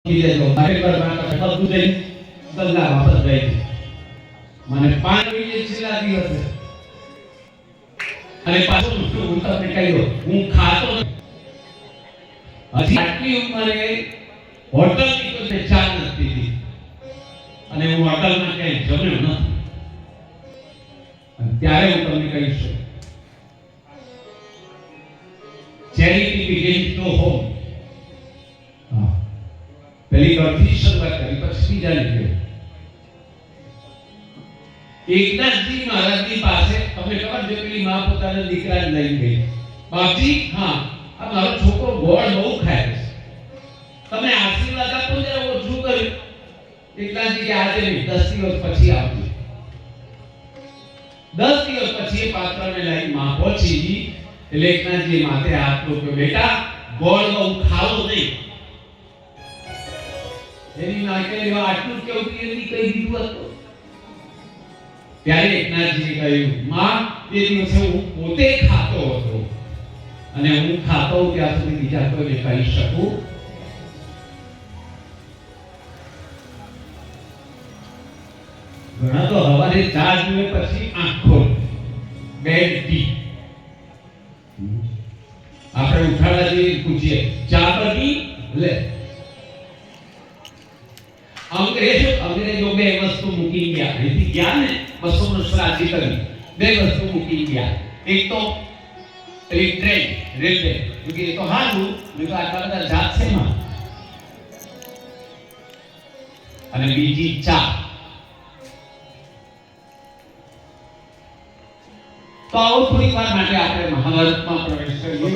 કીધે તો મારે કરવા બધું દઈ કલાક વાપસ ગઈ મને 5 મિનિટ છેલ્લા દિવસે અને પાછું હું તમને કહ્યું હું ખાતો હજી આટલી ઉંમરે હોટલની કોઈ ચા નથી પીધી અને હું હોટલમાં ક્યાંય જમ્યો નથી અને ત્યારે હું તમને કહીશ ચેરિટી બિગિન્સ ટુ હોમ पहली घरથી શરૂઆત કરી પછી બીજા લીધે એકનાથજી મહારાજની પાસે તમને ખબર છે પેલી માં પોતાના દીકરાને લઈ ગઈ બાપજી હા આ મારો છોકરો ગોળ બહુ ખાય છે તમે આશીર્વાદ આપો જરા ઓછું કર્યું એકનાથજી કે આજે નહીં 10 દિવસ પછી આવજો 10 દિવસ પછી એ પાત્રને લઈ માં પહોંચી એટલે એકનાથજી માથે હાથ મૂક્યો બેટા ગોળ બહુ ખાવો નહીં એની નાકે આટલું કેવું એની કહી દીધું હતું ત્યારે એકનાથજીએ કહ્યું માં તે દિવસે હું પોતે ખાતો હતો અને હું ખાતો ત્યાં સુધી બીજા કોઈને કહી શકું ઘણા તો હવારે ચા પીવે પછી આંખો બેડ ટી આપણે ઉઠાડા જઈએ પૂછીએ ચા પી લે અંગ્રેજો બે વસ્તુ મૂકી ગયા અહીંથી ગયા ને 200 વર્ષ રાજી કરી બે વસ્તુ મૂકી ગયા એક તો પેલી ટ્રેન રેલવે કે તો હાલું મેં આટલા બધા જાત છે માં અને બીજી ચા તો આવો થોડી વાર માટે આપણે મહાભારતમાં પ્રવેશ કરીએ